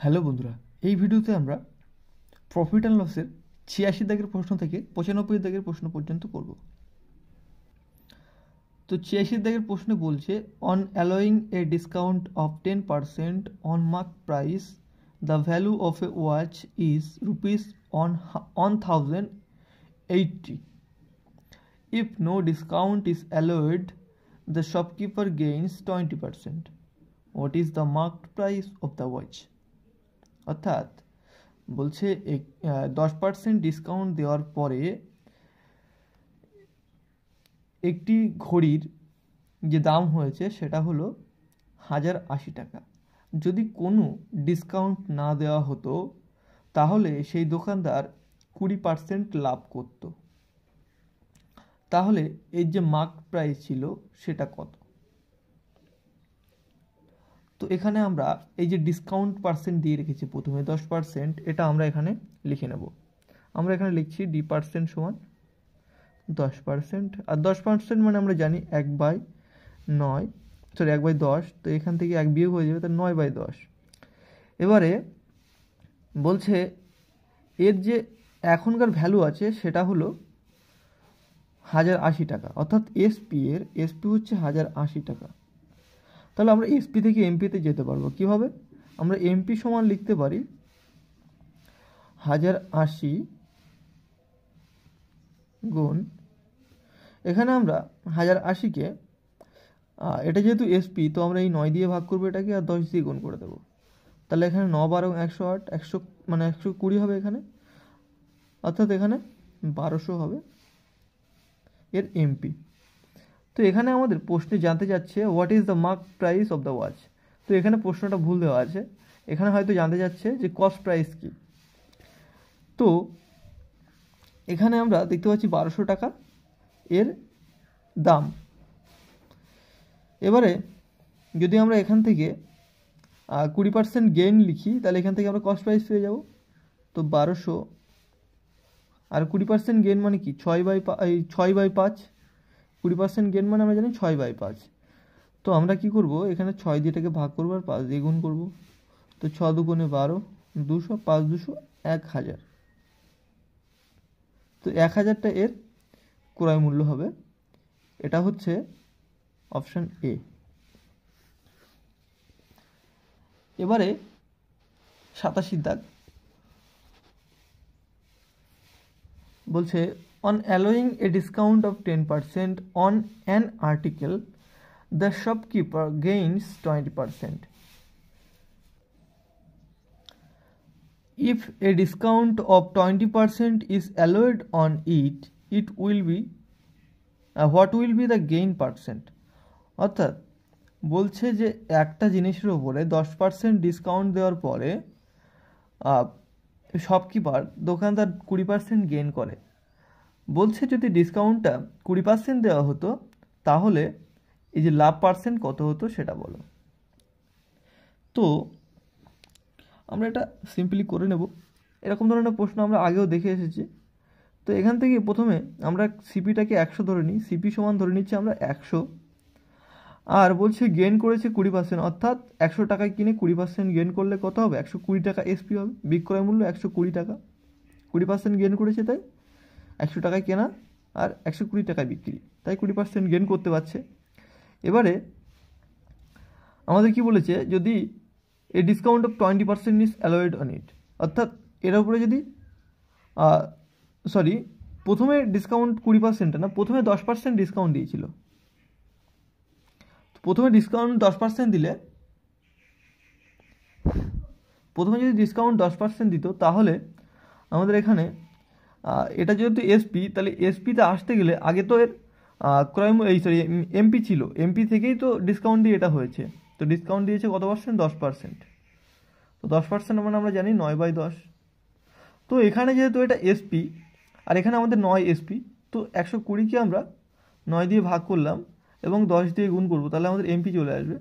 Hello বন্ধুরা, এই ভিডিওতে আমরা প্রফিট অ্যান্ড লসের 86 দাগের প্রশ্ন থেকে 95 দাগের প্রশ্ন পর্যন্ত করব। তো 86 দাগের প্রশ্নে বলছে, on allowing a discount of 10% on mark price the value of a watch is rupees 1080। If no discount is allowed the shopkeeper gains 20%। What is the marked price of the watch? অর্থাৎ বলছে 10% discount দেওয়ার পরে একটি ঘড়ির যে দাম হয়েছে সেটা হলো 1080 টাকা। যদি কোনো ডিসকাউন্ট না দেওয়া হতো তাহলে সেই দোকানদার 20% লাভ করত। তাহলে এর যে মার্ক প্রাইস ছিল সেটা কত? তো এখানে আমরা এই যে ডিসকাউন্ট পার্সেন্ট দিয়ে রেখেছি প্রথমে 10%, এটা আমরা এখানে লিখে নেব। আমরা এখানে লিখছি D% সমান 10%, আর 10% মানে আমরা জানি 1/10। তো এখান থেকে 1 বিয়োগ হয়ে যাবে, তার 9/10। এবারে বলছে এর যে এখনকার ভ্যালু আছে সেটা হলো 1080 টাকা, অর্থাৎ এসপি হচ্ছে 1080 টাকা। তাহলে আমরা এসপি থেকে এমপিতে যেতে পারবো কীভাবে? আমরা এমপি সমান লিখতে পারি 1080 গুণ, এখানে আমরা 1080কে এটা যেহেতু এসপি তো আমরা এই 9 দিয়ে ভাগ করবো এটাকে, আর 10 দিয়ে গুণ করে দেবো। তাহলে এখানে 9 12 108, 100 মানে 120 হবে এখানে, অর্থাৎ এখানে 1200 হবে এর এমপি। তো এখানে আমাদের প্রশ্নে জানতে যাচ্ছে what is the mark price of the watch. তো এখানে প্রশ্নটা ভুল দেওয়া আছে, এখানে হয়তো জানতে যাচ্ছে যে কস্ট প্রাইস কি। তো এখানে আমরা দেখতে পাচ্ছি 1200 টাকা এর দাম। এবারে যদি আমরা এখান থেকে 20% গেইন লিখি তাহলে এখান থেকে আমরা কস্ট প্রাইস পেয়ে যাব। তো 1200 আর 20% গেইন মানে কি 6/5। 20% গেইন মানে আমরা জানি 6/5। তো আমরা কি করব, এখানে 6 দিয়ে এটাকে ভাগ করবো আর 5 দিয়ে গুণ করবো। তো 6 দুগুণে 12, 200, 5 200, 1000। তো 1000টা এর ক্রয় মূল্য হবে। এটা হচ্ছে অপশান এ। এবারে 87 দাগ বলছে, on allowing a discount of 10% on an article the shopkeeper gains 20%। If a discount of 20% is allowed on it, it will be what will be the gain percent? অর্থাৎ বলছে যে একটা জিনিসের উপরে 10% ডিসকাউন্ট দেওয়ার পরে শপকিপার দোকানদার 20% গেইন করে। বলছে যদি ডিসকাউন্টটা 20% দেওয়া হতো তাহলে এই যে লাভ পার্সেন্ট কত হতো সেটা বলো। তো আমরা এটা সিম্পলি করে নেব। এরকম ধরনের প্রশ্ন আমরা আগেও দেখে এসেছি। তো এখান থেকে প্রথমে আমরা সিপিটাকে 100 ধরে নিই, সিপি সমান ধরে নিচ্ছি আমরা 100। আর বলছে গেইন করেছে 20%, অর্থাৎ 100 টাকায় কিনে 20% গেইন করলে কত হবে? 120 টাকা এসপি হবে। বিক্রয় মূল্য 120 টাকা, 20% গেইন করেছে তাই 100 টাকায় কেনা আর 120 টাকায় বিক্রি, তাই 20% গেইন করতে পারছে। এবারে আমাদের কি বলেছে, যদি a discount of 20% is allowed on it, অর্থাৎ এর উপরে যদি প্রথমে ডিসকাউন্ট 20% না, প্রথমে 10% ডিসকাউন্ট দিয়েছিল। প্রথমে ডিসকাউন্ট 10% দিলে, প্রথমে যদি ডিসকাউন্ট 10% দিত তাহলে আমাদের এখানে এটা যেহেতু এসপি, তাহলে এসপিতে আসতে গেলে আগে তো এর এমপি ছিল, এমপি থেকেই তো ডিসকাউন্ট দিয়ে এটা হয়েছে। তো ডিসকাউন্ট দিয়েছে কত পার্সেন্ট? 10%। তো 10% মানে আমরা জানি 9/10। তো এখানে যেহেতু এটা এসপি আর এখানে আমাদের 9 এসপি, তো 120কে আমরা 9 দিয়ে ভাগ করলাম এবং 10 দিয়ে গুণ করবো, তাহলে আমাদের এমপি চলে আসবে।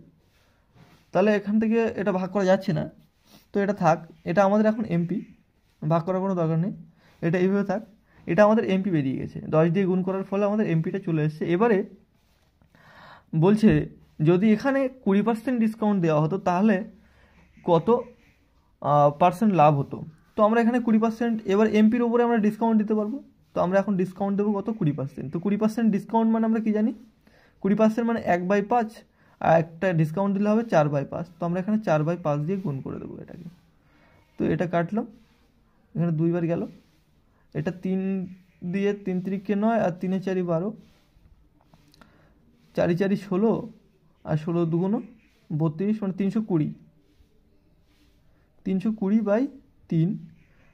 তাহলে এখান থেকে এটা ভাগ করা যাচ্ছে না, তো এটা থাক। এটা আমাদের এখন এমপি, ভাগ করার কোনো দরকার নেই, এটা এইভাবে থাক। এটা আমাদের এমপি বেরিয়ে গেছে, 10 দিয়ে গুণ করার ফলে আমাদের এমপিটা চলে এসেছে। এবারে বলছে যদি এখানে 20% ডিসকাউন্ট দেওয়া হতো তাহলে কত পার্সেন্ট লাভ হতো, তো আমরা এখানে 20%, এবার এমপির উপরে আমরা ডিসকাউন্ট দিতে পারবো। তো আমরা এখন ডিসকাউন্ট দেবো কত, 20%। তো 20% ডিসকাউন্ট মানে আমরা কি জানি, 20% মানে 1/5, আর একটা ডিসকাউন্ট দিলে হবে 4/5। তো আমরা এখানে 4/5 দিয়ে গুণ করে দেবো এটাকে। তো এটা কাটলাম, এখানে 2 বার গেল, এটা 3 দিয়ে 3 3 9, আর 3 4 12, 4 4 16, আর 16 2 32, মানে 320, 320/3।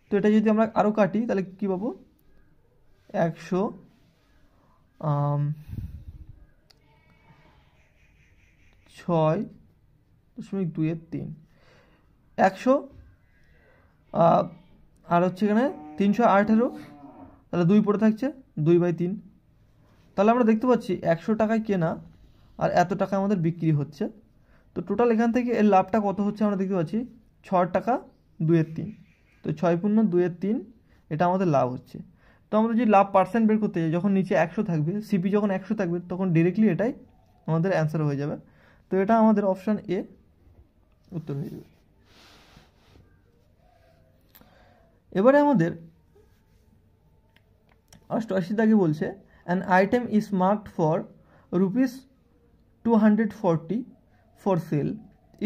তো এটা যদি আমরা আরও কাটি তাহলে কী পাবো, 106.2-3, 100, আর হচ্ছে এখানে 318, তাহলে 2 পড়ে থাকছে, 2/3। তাহলে আমরা দেখতে পাচ্ছি 100 টাকায় কেনা আর এত টাকা আমাদের বিক্রি হচ্ছে। তো টোটাল এখান থেকে এর লাভটা কত হচ্ছে আমরা দেখতে পাচ্ছি, 6 টাকা 2/3। তো 6×2/3 এটা আমাদের লাভ হচ্ছে। তো আমরা যদি লাভ পার্সেন্ট বের করতে যাই, যখন নিচে 100 থাকবে, সিপি যখন 100 থাকবে, তখন ডিরেক্টলি এটাই আমাদের অ্যান্সার হয়ে যাবে। তো এটা আমাদের অপশান এ উত্তর হয়ে যাবে। এবারে আমাদের 88 দাগে বলছে, an item is marked for ₹240 for sale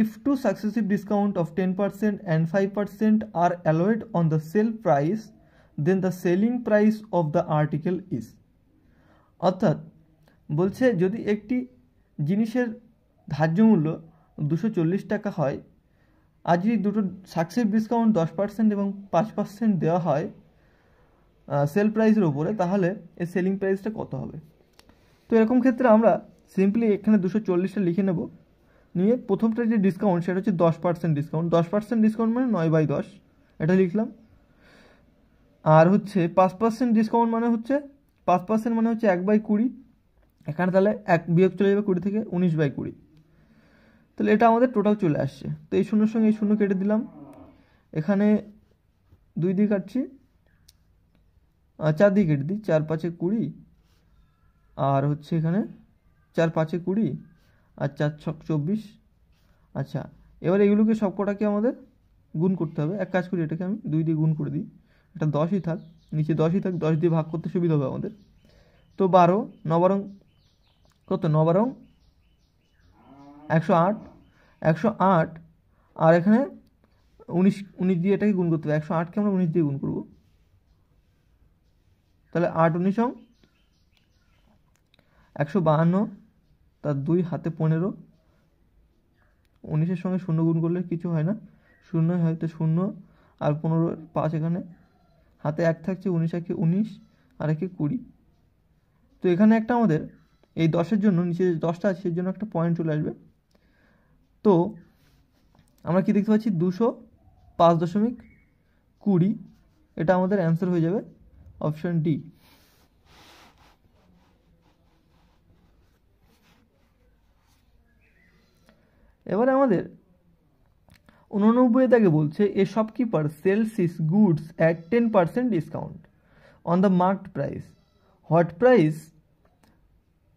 if two successive discount of 10% and 5% are allowed on the sale price, then the selling price of the article is। অর্থাৎ বলছে যদি একটি জিনিসের ধার্য মূল্য 240 টাকা হয়, আর যদি দুটো সাকসেসিভ ডিসকাউন্ট 10% এবং 5% দেওয়া হয় সেল প্রাইসের উপরে, তাহলে এর সেলিং প্রাইসটা কত হবে। তো এরকম ক্ষেত্রে আমরা সিম্পলি এখানে 240টা লিখে নেব, নিয়ে প্রথমটা যে ডিসকাউন্ট সেটা হচ্ছে 10% ডিসকাউন্ট। 10% ডিসকাউন্ট মানে 9/10, এটা লিখলাম। আর হচ্ছে 5% ডিসকাউন্ট মানে হচ্ছে 5% মানে হচ্ছে 1/20, এখানে তাহলে 1 বিয়োগ চলে যাবে 20 থেকে, 19/20। তাহলে এটা আমাদের টোটাল চলে আসছে। তো এই শূন্যর সঙ্গে এই শূন্য কেটে দিলাম, এখানে 2 দিয়ে কাটছি, 4 দিয়ে কেটে দিই, 4 5 20, আর হচ্ছে এখানে 4 5 20, আর 4 6 24। আচ্ছা, এবার এগুলোকে সব কটাকে আমাদের গুণ করতে হবে। এক কাজ করি, এটাকে আমি 2 দিয়ে গুণ করে দিই, এটা 10ই থাক, নিচে 10ই থাক, 10 দিয়ে ভাগ করতে সুবিধা হবে আমাদের। তো 12, 9 কত, 9 108, 108, আর এখানে 19 দিয়ে এটাকে গুণ করতে হবে। 108কে আমরা 19 দিয়ে গুণ করব, তাহলে 8 19 152, তার 2 হাতে 15, 19-এর সঙ্গে 0 গুণ করলে কিছু হয় না, 0 হয়, তো 0 আর 15 5, এখানে হাতে 1 থাকছে, 19 1 19, আর 1 20। তো এখানে একটা আমাদের এই 10-এর জন্য নিচে 10টা আছে, এর জন্য একটা পয়েন্ট চলে আসবে। তো আমরা কি দেখতে পাচ্ছি, 205.20, এটা আমাদের অ্যান্সার হয়ে যাবে অপশান ডি। এবারে আমাদের 89 দাগে বলছে, a shopkeeper sells his goods at 10% discount on the marked price, what price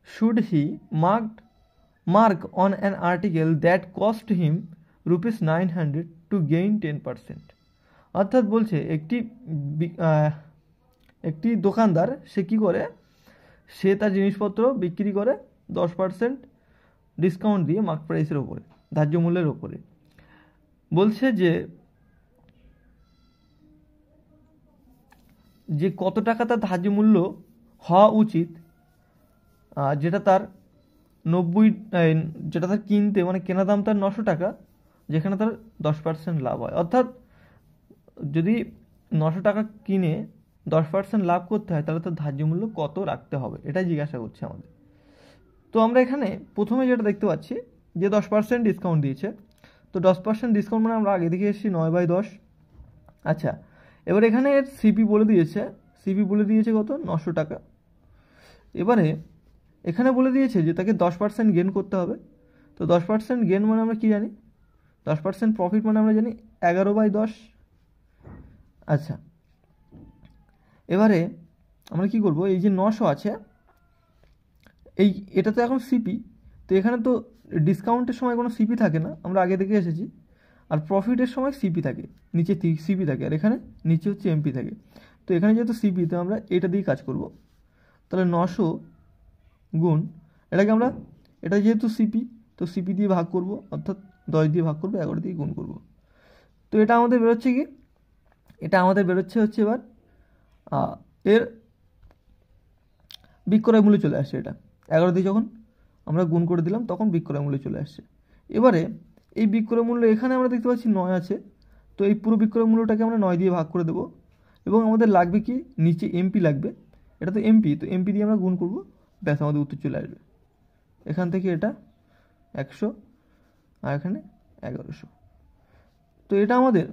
should he mark on an article that cost him ₹900 to gain 10%। অর্থাৎ বলছে একটি দোকানদার সে কি করে, সে তার জিনিসপত্র বিক্রি করে 10% ডিসকাউন্ট দিয়ে মার্ক প্রাইসের ওপরে, ধার্য মূল্যের ওপরে। বলছে যে কত টাকা তার ধার্য মূল্য হওয়া উচিত, যেটা তার 90, যেটা তার কিনতে মানে কেনা দাম তার 900 টাকা, যেখানে তার 10% লাভ হয়। অর্থাৎ যদি 900 টাকা কিনে 10% লাভ করতে হয়, তাহলে তার ধার্য মূল্য কত রাখতে হবে, এটাই জিজ্ঞাসা করছে আমাদের। তো আমরা এখানে প্রথমে যেটা দেখতে পাচ্ছি যে 10% ডিসকাউন্ট দিয়েছে, তো 10% ডিসকাউন্ট মানে আমরা আগে দেখে এসেছি 9/10। আচ্ছা, এবার এখানে সিপি বলে দিয়েছে কত, 900 টাকা। এবারে এখানে বলে দিয়েছে যে তাকে 10% গেন করতে হবে। তো 10% গেন মানে আমরা কি জানি, 10% প্রফিট মানে আমরা জানি 11/10। আচ্ছা, এবারে আমরা কি করব, এই যে 900 আছে, এটা তো এখন সিপি, তো এখানে তো ডিসকাউন্টের সময় কোনো সিপি থাকে না, আমরা আগে দেখে এসেছি। আর প্রফিটের সময় সিপি থাকে, নিচে সিপি থাকে, আর এখানে নিচে হচ্ছে এমপি থাকে। তো এখানে যেহেতু সিপি, তো আমরা এটা দিয়ে কাজ করব। তাহলে 900 গুণ এটাকে আমরা, এটা যেহেতু সিপি, তো সিপি দিয়ে ভাগ করব, অর্থাৎ 10 দিয়ে ভাগ করবো, 11 দিয়ে গুণ করব। তো এটা আমাদের বেরোচ্ছে কি, এটা আমাদের বেরোচ্ছে হচ্ছে এবার এর বিক্রয় মূল্য চলে আসছে। এটা 11 দিয়ে যখন আমরা গুণ করে দিলাম তখন বিক্রয় মূল্য চলে আসছে। এবারে এই বিক্রয় মূল্য এখানে আমরা দেখতে পাচ্ছি 9 আছে, তো এই পুরো বিক্রয় মূল্যটাকে আমরা 9 দিয়ে ভাগ করে দেবো, এবং আমাদের লাগবে কি, নিচে এমপি লাগবে, এটা তো এমপি, তো এমপি দিয়ে আমরা গুণ করব, ব্যাস আমাদের উত্তর চলে আসবে। এখান থেকে এটা 100 আর এখানে 1100। তো এটা আমাদের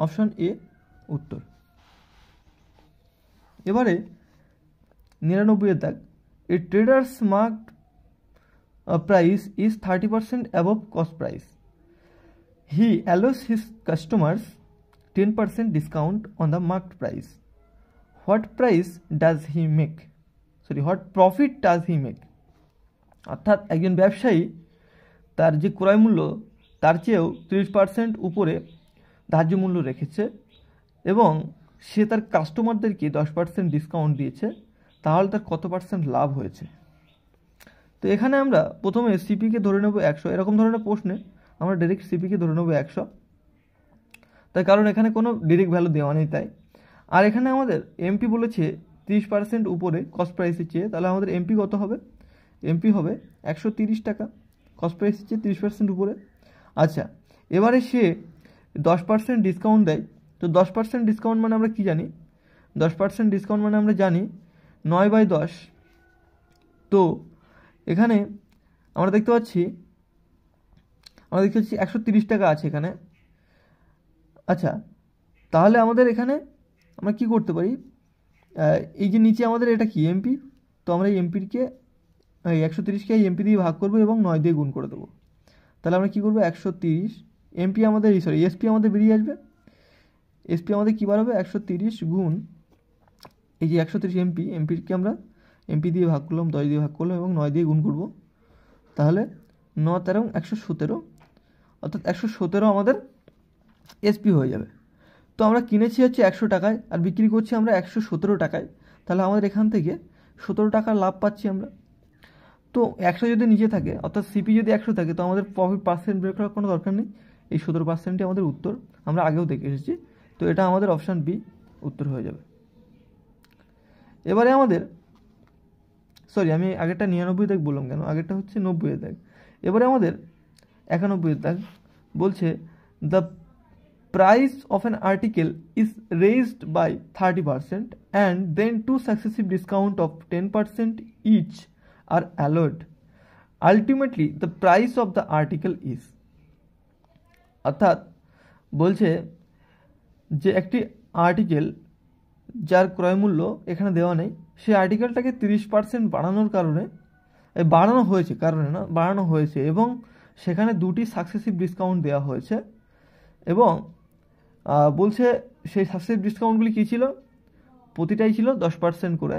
অপশন এ উত্তর। এবারে 99 এর দাগ, এ traders marked price is 30% above cost price. He allows his customers 10% discount on the marked price. What price does he make? Sorry, what profit does he make? অর্থাৎ একজন ব্যবসায়ী তার যে ক্রয় মূল্য তার চেয়েও 30% উপরে ধার্য মূল্য রেখেছে এবং সে তার কাস্টমারদেরকে 10% ডিসকাউন্ট দিয়েছে, তাহলে তার কত পার্সেন্ট লাভ হয়েছে। তো এখানে আমরা প্রথমে সিপিকে ধরে নেব 100, এরকম ধরনের প্রশ্নে আমরা ডাইরেক্ট সিপিকে ধরে নেব 100, তাই কারণ এখানে কোনো ডাইরেক্ট ভ্যালু দেওয়া নেই তাই। আর এখানে আমাদের এমপি বলেছে 30% উপরে কস্ট প্রাইসের চেয়ে, তাহলে আমাদের এমপি কত হবে, এমপি হবে 130 টাকা, কস্ট প্রাইসের চেয়ে 30% উপরে। আচ্ছা, এবারে সে 10% ডিসকাউন্ট দেয়, তো 10% ডিসকাউন্ট মানে আমরা কি জানি, 10% ডিসকাউন্ট মানে আমরা জানি 9/10। তো এখানে আমরা দেখতে পাচ্ছি 130 টাকা আছে এখানে। আচ্ছা, তাহলে আমাদের এখানে আমরা কি করতে পারি, এই যে নিচে আমাদের এটা কি এমপি, তো আমরা এই এমপিকে 130কে এমপি দিয়ে ভাগ করবো এবং 9 দিয়ে গুণ করে দেবো। তাহলে আমরা কি করবো, 130 এমপি আমাদের, সরি এসপি আমাদের বেরিয়ে আসবে। এসপি আমাদের কী বার হবে, 130 গুণ এই যে 130 এমপিকে আমরা এমপি দিয়ে ভাগ করলাম, 10 দিয়ে ভাগ করলাম এবং 9 দিয়ে গুণ করব। তাহলে 9 13 117, অর্থাৎ 117 আমাদের এসপি হয়ে যাবে। তো আমরা কিনেছি হচ্ছে 100 টাকায় আর বিক্রি করছি আমরা 117 টাকায়, তাহলে আমাদের এখান থেকে 17 টাকার লাভ পাচ্ছি আমরা। তো 100 যদি নিচে থাকে, অর্থাৎ সিপি যদি 100 থাকে, তো আমাদের প্রফিট পার্সেন্ট বের করার কোনো দরকার নেই, এই 17%ই আমাদের উত্তর, আমরা আগেও দেখে এসেছি। তো এটা আমাদের অপশান বি উত্তর হয়ে যাবে। এবারে আমাদের, সরি আমি আগেরটা 99 দাগ বললাম কেন, আগেরটা হচ্ছে 90 দাগ। এবারে আমাদের 91 দাগ বলছে, the price of an article is raised by 30% and then 2 successive discount of 10% each are allowed, ultimately the price of the article is. অর্থাৎ বলছে যে একটি আর্টিকেল যার ক্রয় মূল্য এখানে দেওয়া নেই, সেই আর্টিকেলটাকে 30% বাড়ানোর কারণে, বাড়ানো হয়েছে কারণে না, বাড়ানো হয়েছে এবং সেখানে 2টি সাকসেসিভ ডিসকাউন্ট দেওয়া হয়েছে এবং বলছে সেই সাকসেসিভ ডিসকাউন্টগুলি কী ছিল, প্রতিটাই ছিল 10% করে।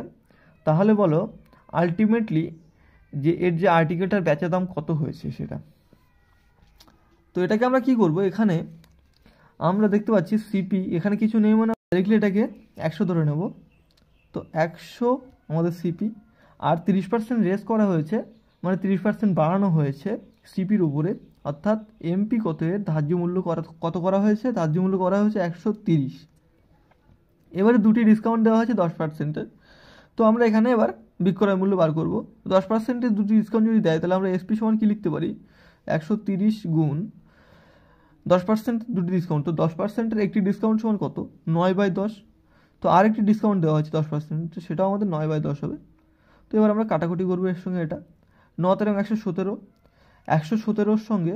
তাহলে বলো আলটিমেটলি যে এর যে আর্টিকেলটার বেচা দাম কত হয়েছে সেটা। তো এটাকে আমরা কি করব, এখানে আমরা দেখতে পাচ্ছি সিপি এখানে কিছু নেই, মানে ডাইরেক্টলি এটাকে 100 ধরে নেব। তো 100 আমাদের সিপি আর 30% রেস করা হয়েছে, মানে 30% বাড়ানো হয়েছে সিপির উপরে, অর্থাৎ এমপি কত এর ধার্য মূল্য কত করা হয়েছে, ধার্য মূল্য করা হয়েছে 130। এবারে 2টি ডিসকাউন্ট দেওয়া হয়েছে 10%-এর। তো আমরা এখানে এবার বিক্রয় মূল্য বার করব। 10%-এর 2টি ডিসকাউন্ট যদি দেয়, তাহলে আমরা এসপি সমান কি লিখতে পারি, 130 গুণ 10% 2টি ডিসকাউন্ট, তো 10%-এর একটি ডিসকাউন্ট সমান কত, 9/10। তো আরেকটি ডিসকাউন্ট দেওয়া হয়েছে 10%, তো সেটাও আমাদের 9/10 হবে। তো এবার আমরা কাটাকুটি করবো এর সঙ্গে, এটা 9 13 117, 117-র সঙ্গে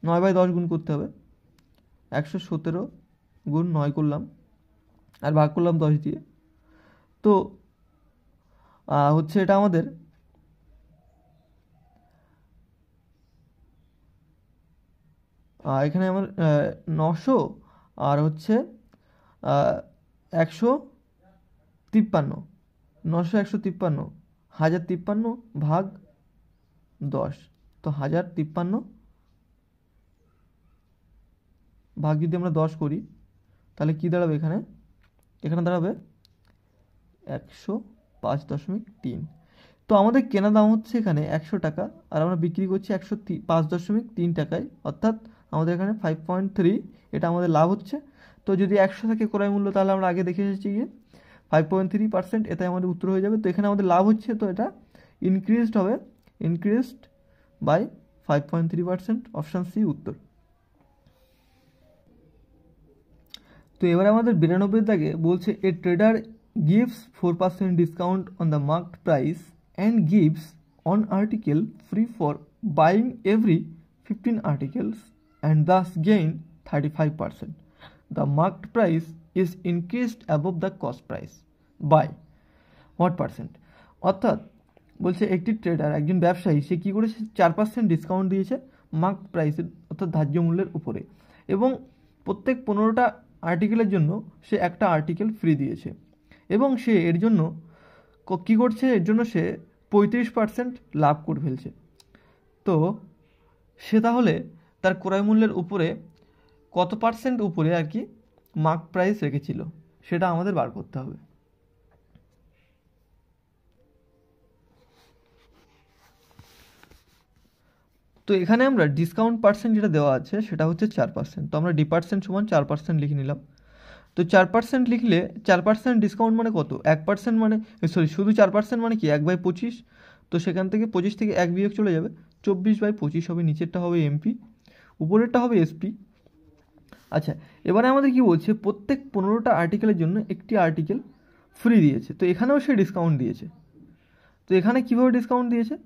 9/10 গুণ করতে হবে, 117 গুণ 9 করলাম আর ভাগ করলাম 10 দিয়ে। তো হচ্ছে এটা আমাদের এখানে আমার 900 আর হচ্ছে 153, 900 153, 1053 ভাগ 10, তো 1053 ভাগ যদি আমরা 10 করি তাহলে কি দাঁড়াবে এখানে? এখানে দাঁড়াবে 105.3। তো আমাদের কেনা দাম হচ্ছে এখানে 100 টাকা, আর আমরা বিক্রি করছি 105.3 টাকায়, অর্থাৎ আমাদের এখানে 5.3 এটা আমাদের লাভ হচ্ছে। তো যদি 100 থাকে ক্রয় মূল্য, তাহলে আমরা আগে দেখে এসেছি গিয়ে 5.3%, এটাই আমাদের উত্তর হয়ে যাবে। তো এখানে আমাদের লাভ হচ্ছে, তো এটা ইনক্রিজড হবে, ইনক্রিজড বাই 5.3%, অপশান সি উত্তর। তো এবারে আমাদের 92 দাগে বলছে এ tedder gives 4% discount on the marked price and gives on article free for buying every 15 articles and thus gain 35%. The marked price is increased above the cost price by what percent? অর্থাৎ বলছে একটি tedder, একজন ব্যবসায়ী, সে কী করেছে, 4% discount দিয়েছে mark প্রাইসের অর্থাৎ ধার্য মূল্যের উপরে, এবং প্রত্যেক 15টা আর্টিকেলের জন্য সে একটা আর্টিকেল ফ্রি দিয়েছে, এবং সে এর জন্য কী করছে, এর জন্য সে 35% লাভ করে ফেলছে। তো সে তাহলে তার ক্রয় মূল্যের উপরে কত পার্সেন্ট উপরে আর কি মার্ক প্রাইস রেখেছিল, সেটা আমাদের বার করতে হবে। তো এখানে আমরা ডিসকাউন্ট পার্সেন্ট যেটা দেওয়া আছে সেটা হচ্ছে 4%। তো আমরা D% সমান 4% লিখে নিলাম। তো 4% লিখলে 4% ডিসকাউন্ট মানে কত? 1% মানে শুধু 4% মানে কি 1/25। তো সেখান থেকে 25 থেকে 1 বিয়োগ চলে যাবে, 24/25 হবে। নিচেরটা হবে MP, উপরেরটা হবে SP। আচ্ছা, এবারে আমাদের কি বলছে, প্রত্যেক 15টা আর্টিকেলের জন্য একটি আর্টিকেল ফ্রি দিয়েছে। তো এখানেও সে ডিসকাউন্ট দিয়েছে। তো এখানে কীভাবে ডিসকাউন্ট দিয়েছে?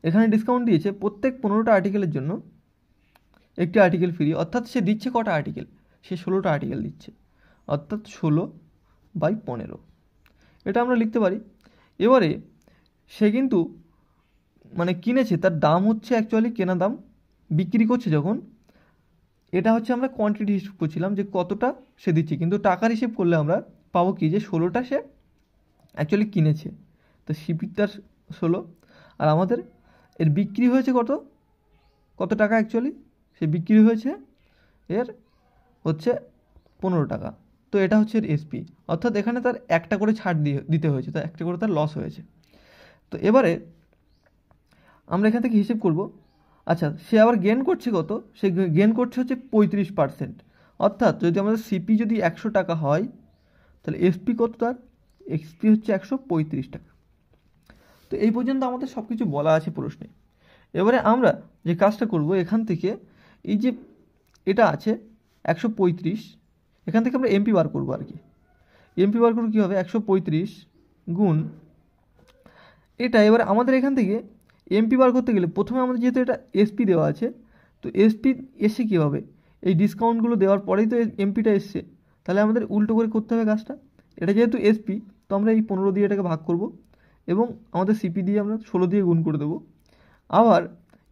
এখানে ডিসকাউন্ট দিয়েছে প্রত্যেক 15টা আর্টিকেলের জন্য একটি আর্টিকেল ফ্রি, অর্থাৎ সে দিচ্ছে কটা আর্টিকেল? সে 16টা আর্টিকেল দিচ্ছে, অর্থাৎ 16/15 এটা আমরা লিখতে পারি। এবারে সে কিন্তু মানে কিনেছে, তার দাম হচ্ছে অ্যাকচুয়ালি কেনা দাম, বিক্রি করছে যখন, এটা হচ্ছে আমরা কোয়ান্টিটি হিসেব করছিলাম যে কতটা সে দিচ্ছে, কিন্তু টাকার হিসেব করলে আমরা পাবো কি যে 16টা সে অ্যাকচুয়ালি কিনেছে। তো সিপিটার 16, আর আমাদের এর বিক্রি হয়েছে কত টাকা? অ্যাকচুয়ালি সে বিক্রি হয়েছে এর হচ্ছে 15 টাকা। তো এটা হচ্ছে এর SP, অর্থাৎ এখানে তার একটা করে ছাড় দিতে হয়েছে, তো একটা করে তার লস হয়েছে। তো এবারে আমরা এখান থেকে হিসেব করব। আচ্ছা, সে আবার গেন করছে কত? সে গেন করছে হচ্ছে 35%, অর্থাৎ যদি আমাদের সিপি যদি 100 টাকা হয়, তাহলে SP কত তার? SP হচ্ছে 135 টাকা। তো এই পর্যন্ত আমাদের সব কিছু বলা আছে প্রশ্নে। এবারে আমরা যে কাজটা করব, এখান থেকে এই যে এটা আছে 135, এখান থেকে আমরা MP বার করবো আর কি। MP বার করবো কী হবে? 135 গুণ এটা। এবার আমাদের এখান থেকে MP বার করতে গেলে প্রথমে আমাদের যেহেতু এটা SP দেওয়া আছে, তো SP এসে কী হবে, এই ডিসকাউন্টগুলো দেওয়ার পরেই তো MPটা এসছে, তাহলে আমাদের উল্টো করে করতে হবে কাজটা। এটা যেহেতু SP, তো আমরা এই 15 দিয়ে এটাকে ভাগ করব, এবং আমাদের CP দিয়ে আমরা 16 দিয়ে গুণ করে দেবো। আবার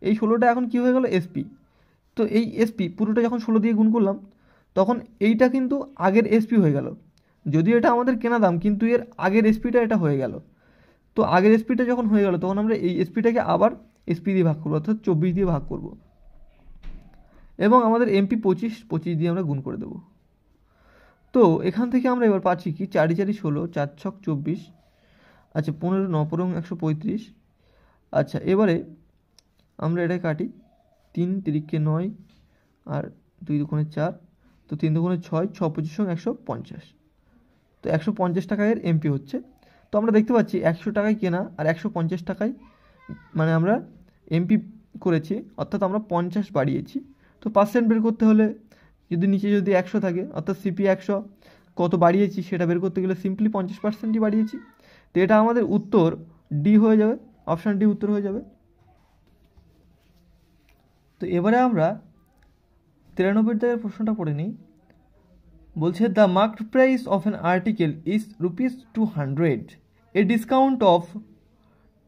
এই 16টা এখন কী হয়ে গেল? SP। তো এই SP পুরোটা যখন 16 দিয়ে গুণ করলাম, তখন এইটা কিন্তু আগের SP হয়ে গেল, যদিও এটা আমাদের কেনা দাম, কিন্তু এর আগের SPটা এটা হয়ে গেল। তো আগের SPটা যখন হয়ে গেল, তখন আমরা এই SPটাকে আবার SP দিয়ে ভাগ করবো, অর্থাৎ 24 দিয়ে ভাগ করব, এবং আমাদের MP 25 দিয়ে আমরা গুণ করে দেবো। তো এখান থেকে আমরা এবার পাচ্ছি কি 4 4 16, 4 6 24, আচ্ছা 15 9 15 135। আচ্ছা, এবারে আমরা এটা কাটি, 3 3 9 আর 2 2 4, তো 3 2 6, 6 25 150। তো 150 টাকায় এর MP হচ্ছে। তো আমরা দেখতে পাচ্ছি 100 টাকায় কেনা আর 150 টাকায় মানে আমরা MP করেছি, অর্থাৎ আমরা 50 বাড়িয়েছি। তো পার্সেন্ট বের করতে হলে যদি নিচে যদি 100 থাকে, অর্থাৎ CP 100 কত বাড়িয়েছি সেটা বের করতে গেলে সিম্পলি 50%ই বাড়িয়েছি। তো এটা আমাদের উত্তর ডি হয়ে যাবে, অপশান ডি উত্তর হয়ে যাবে। তো এবারে আমরা 93 দাগের প্রশ্নটা পড়ে নিই। বলছে the marked price of an article is ₹200, A discount of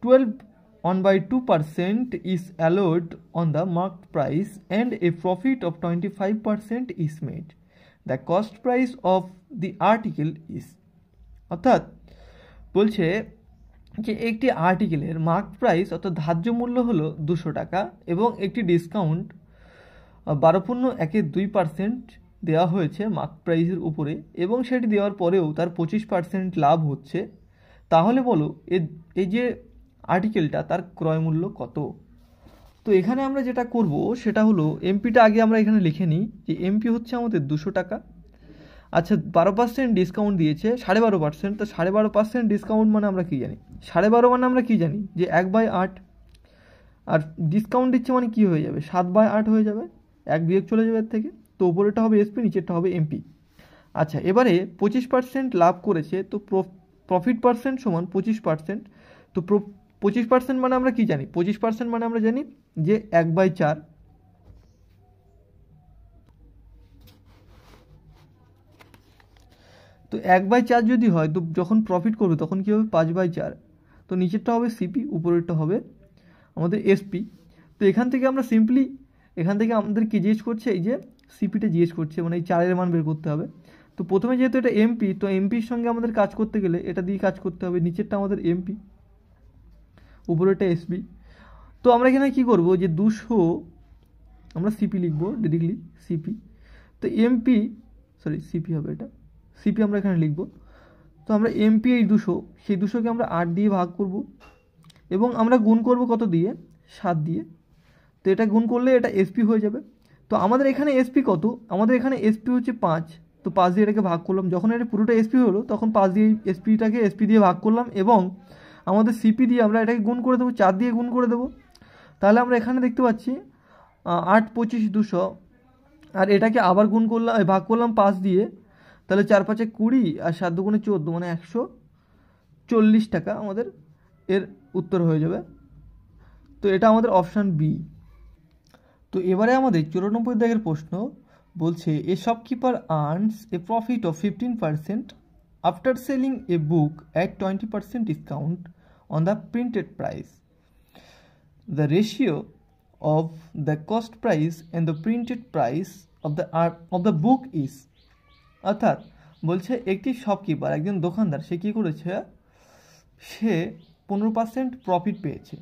12/2% is allowed on the marked price and a profit of 25% is made. The cost price of the article is, অর্থাৎ বলছে যে একটি আর্টিকেলের মার্কড প্রাইস অর্থাৎ ধার্য মূল্য হলো 200 টাকা, এবং একটি ডিসকাউন্ট 12.2% দেওয়া হয়েছে মার্ক প্রাইসের উপরে এবং সেটি দেওয়ার পরেও তার 25% লাভ হচ্ছে, তাহলে বলো এই যে আর্টিকেলটা তার ক্রয় মূল্য কত। তো এখানে আমরা যেটা করব সেটা হলো এমপিটা আগে আমরা এখানে লিখে নিই যে এমপি হচ্ছে আমাদের 200 টাকা। আচ্ছা 12% ডিসকাউন্ট দিয়েছে, 12.5%, তো 12.5% ডিসকাউন্ট মানে আমরা কী জানি, 12.5 মানে আমরা কী জানি যে 1/8, আর ডিসকাউন্ট দিচ্ছে মানে কী হয়ে যাবে, 7/8 হয়ে যাবে, 1 বিয়োগ চলে যাবে এর থেকে। তো উপরেরটা হবে এসপি, নিচেরটা হবে এমপি। আচ্ছা এবারে 25% লাভ করেছে, তো প্রফিট পার্সেন্ট সমান 25%। তো 25% মানে আমরা কী জানি, 25% মানে আমরা জানি যে 1/4। তো 1/4 যদি হয় তো যখন প্রফিট করবে তখন কী হবে, 5/4। তো নিচেরটা হবে সিপি, উপরেরটা হবে আমাদের এসপি। তো এখান থেকে আমরা সিম্পলি এখান থেকে আমাদের কি জিজ্ঞেস করছে, এই যে সিপিটা জিজ্ঞেস করছে, মানে এই 4-এর মান বের করতে হবে। তো প্রথমে যেহেতু এটা এমপি, তো এমপির সঙ্গে আমাদের কাজ করতে গেলে এটা দিয়ে কাজ করতে হবে, নিচেরটা আমাদের এমপি, উপরেরটা এসপি। তো আমরা এখানে কি করব যে 200 আমরা সিপি লিখবো ডিরেক্টলি সিপি। তো এমপি সিপি হবে, এটা সিপি আমরা এখানে লিখব। তো আমরা এমপি এই 200, সেই 200কে আমরা 8 দিয়ে ভাগ করব এবং আমরা গুণ করব কত দিয়ে, 7 দিয়ে। তো এটা গুণ করলে এটা এসপি হয়ে যাবে। তো আমাদের এখানে এসপি কত, আমাদের এখানে এসপি হচ্ছে 5। তো 5 দিয়ে এটাকে ভাগ করলাম, যখন এটা পুরোটা এসপি হলো তখন 5 দিয়ে এসপিটাকে এসপি দিয়ে ভাগ করলাম এবং আমাদের সিপি দিয়ে আমরা এটাকে গুণ করে দেবো, 4 দিয়ে গুণ করে দেবো। তাহলে আমরা এখানে দেখতে পাচ্ছি 8 25 200, আর এটাকে আবার গুণ করলাম, ভাগ করলাম 5 দিয়ে, তাহলে 4 5 20 আর 7 2 14, মানে 140 টাকা আমাদের এর উত্তর হয়ে যাবে। তো এটা আমাদের অপশান বি। তো এবারে আমাদের 94 দাগের প্রশ্ন বলছে, a shopkeeper earns A profit of 15% after selling A book at 20% discount on the printed price. The ratio of the cost price and the printed price of the book is। অর্থাৎ বলছে একটি shopkeeper, একজন দোকানদার, সে কী করেছে, সে 15% profit পেয়েছে।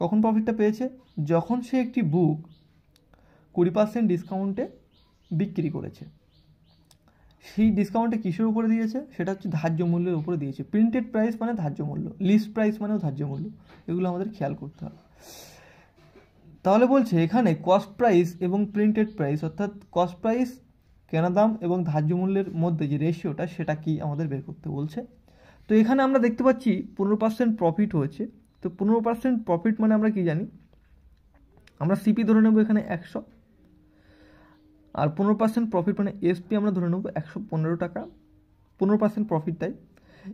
কখন প্রফিটটা পেয়েছে, যখন সে একটি বুক 20% ডিসকাউন্টে বিক্রি করেছে। সেই ডিসকাউন্টে কিসের উপরে দিয়েছে, সেটা হচ্ছে ধার্য মূল্যের উপরে দিয়েছে। প্রিন্টেড প্রাইস মানে ধার্য মূল্য, লিস্ট প্রাইস মানেও ধার্য মূল্য, এগুলো আমাদের খেয়াল করতে হবে। তাহলে বলছে এখানে কস্ট প্রাইস এবং প্রিন্টেড প্রাইস, অর্থাৎ কস্ট প্রাইস কেনা দাম এবং ধার্য মূল্যের মধ্যে যে রেশিওটা, সেটা কি আমাদের বের করতে বলছে। তো এখানে আমরা দেখতে পাচ্ছি 15% প্রফিট হয়েছে। তো 15% প্রফিট মানে আমরা কি জানি, আমরা সিপি ধরে নেব এখানে 100, আর 15% প্রফিট মানে এসপি আমরা ধরে নেব 115 টাকা, 15% প্রফিট। তাই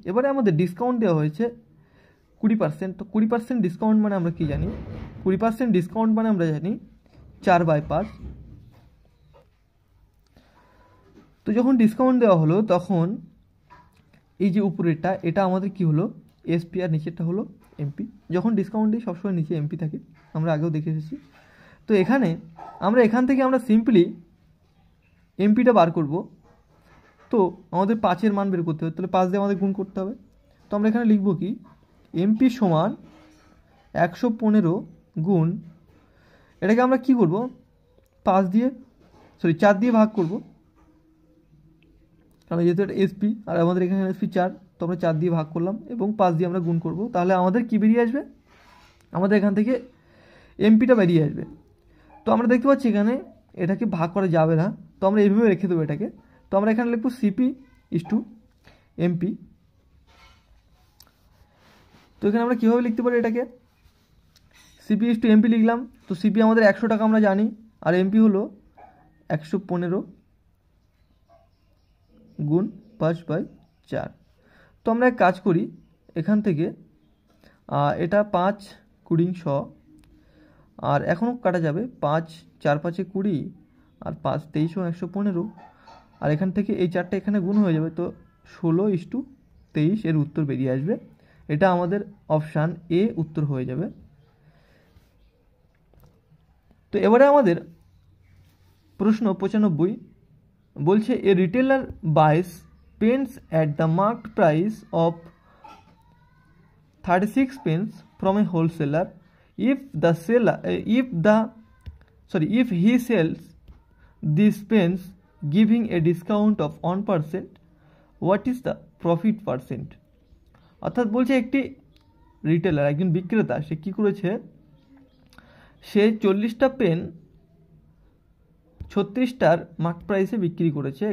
এবারে আমাদের ডিসকাউন্ট দেওয়া হয়েছে 20%। তো 20% ডিসকাউন্ট মানে আমরা কি জানি, 20% ডিসকাউন্ট মানে আমরা জানি 4/5। তো যখন ডিসকাউন্ট দেওয়া হলো তখন এই যে উপরেরটা, এটা আমাদের কি হলো, এসপি, আর নিচেরটা হলো এমপি। যখন ডিসকাউন্ট দিই সবসময় নিচে এমপি থাকে, আমরা আগেও দেখে এসেছি। তো এখানে আমরা এখান থেকে আমরা সিম্পলি এমপিটা বার করব। তো আমাদের 5-এর মান বের করতে হবে, তাহলে 5 দিয়ে আমাদের গুণ করতে হবে। তো আমরা এখানে লিখব কি, এমপি সমান 115 গুণ, এটাকে আমরা কি করব, 4 দিয়ে ভাগ করব, কারণ যেহেতু এটা এসপি আর আমাদের এখানে এসপি 4, তো আমরা 4 দিয়ে ভাগ করলাম এবং 5 দিয়ে আমরা গুণ করব। তাহলে আমাদের কি বেরিয়ে আসবে, আমাদের এখান থেকে এমপিটা বেরিয়ে আসবে। তো আমরা দেখতে পাচ্ছি এখানে এটাকে ভাগ করা যাবে না, তো আমরা এইভাবে রেখে দেবো এটাকে। তো আমরা এখানে লিখব সিপি ইস টু এমপি। তো এখানে আমরা কীভাবে লিখতে পারি এটাকে, সিপি ইস টু এমপি লিখলাম। তো সিপি আমাদের 100 টাকা আমরা জানি, আর এমপি হলো 115 গুণ 5/4। তো আমরা এক কাজ করি, এখান থেকে এটা 5 20 100, আর এখনও কাটা যাবে, 5 4 5 20 আর 5 23 115, আর এখান থেকে এই 4টা এখানে গুণ হয়ে যাবে। তো 16:23 এর উত্তর বেরিয়ে আসবে। এটা আমাদের অপশান এ উত্তর হয়ে যাবে। তো এবারে আমাদের প্রশ্ন 95 বলছে, a retailer buys pence at the marked price of 36 pence from a wholesaler if he sells these pens giving a discount of 1%, what is the profit percent? অর্থাৎ বলছে একটি রিটেলার, একজন বিক্রেতা, সে কী করেছে, সে 40টা পেন 36টার মার্ক প্রাইসে বিক্রি করেছে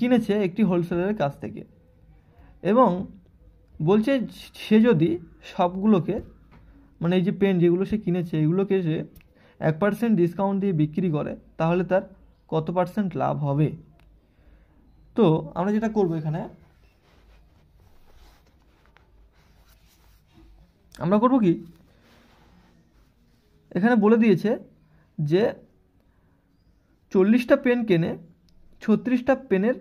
কিনেছে একটি হোলসেলারের কাছ থেকে, এবং বলছে সে যদি সবগুলোকে, মানে এই যে পেন যেগুলো সে কিনেছে এগুলোকে সে 1% ডিসকাউন্ট দিয়ে বিক্রি করে, তাহলে তার কত পার্সেন্ট লাভ হবে? তো আমরা যেটা করবো, এখানে আমরা করব কি, এখানে বলে দিয়েছে যে 40টা পেন কেনে 36টা পেনের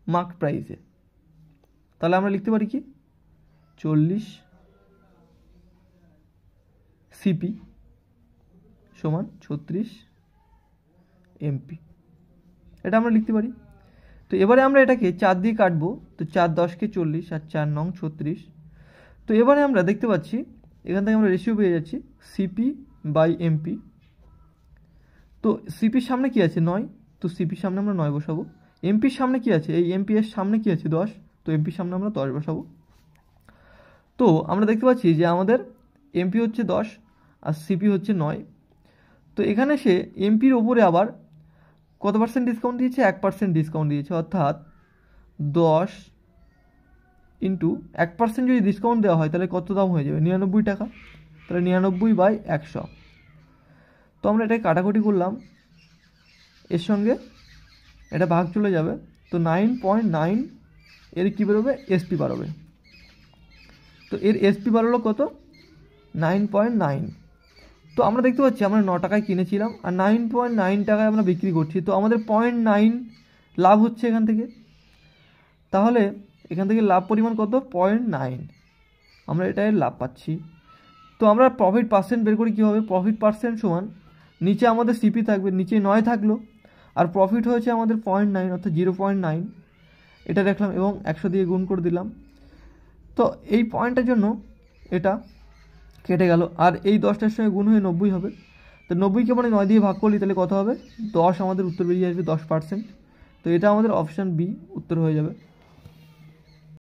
মার্ক প্রাইসে, তাহলে আমরা লিখতে পারি কি 40 সিপি সমান 36 এমপি, এটা আমরা লিখতে পারি। তো এবারে আমরা এটাকে 4 দিয়ে কাটবো, তো 4 10কে 40 আর 4 9 36। তো এবারে আমরা দেখতে পাচ্ছি এখান থেকে আমরা রেশিও পেয়ে যাচ্ছি সিপি বাই এমপি। তো সিপির সামনে কি আছে 9, তো সিপির সামনে আমরা 9 বসাবো। এমপির সামনে কি আছে, এই এমপি এর সামনে কি আছে 10, তো এমপির সামনে আমরা 10 বসাবো। তো আমরা দেখতে পাচ্ছি যে আমাদের এমপি হচ্ছে 10 আর সিপি হচ্ছে 9। তো এখানে সে এমপির ওপরে আবার কত পার্সেন্ট ডিসকাউন্ট দিয়েছে, 1% ডিসকাউন্ট দিয়েছে, অর্থাৎ 10 ইন্টু 1% যদি ডিসকাউন্ট দেওয়া হয় তাহলে কত দাম হয়ে যাবে, 99 টাকা। তাহলে 99/100। তো আমরা এটাকে কাটাকুটি করলাম, এর সঙ্গে এটা ভাগ চলে যাবে, তো 9.9 এর কী বেরোবে, এসপি বাড়বে। তো এর এসপি বাড়লো কত, 9.9। তো আমরা দেখতে পাচ্ছি আমরা 9 টাকায় কিনেছিলাম আর 9.9 টাকায় আমরা বিক্রি করছি, তো আমাদের 0.9 লাভ হচ্ছে এখান থেকে। তাহলে এখান থেকে লাভ পরিমাণ কত, 0.9, আমরা এটাই লাভ পাচ্ছি। তো আমরা প্রফিট পার্সেন্ট বের করি কীভাবে, প্রফিট পার্সেন্ট সমান নিচে আমাদের সিপি থাকবে, নিচে 9 থাকলো, আর প্রফিট হয়েছে আমাদের 0.9 অর্থাৎ 0.9, এটা দেখলাম এবং 100 দিয়ে গুণ করে দিলাম। তো এই পয়েন্টের জন্য এটা কেটে গেল, আর এই 10টার সঙ্গে গুণ হয়ে 90 হবে। তো 90কে মানে 9 দিয়ে ভাগ করলি তাহলে কত হবে, 10 আমাদের উত্তর বেরিয়ে আসবে, 10%। তো এটা আমাদের অপশান বি উত্তর হয়ে যাবে।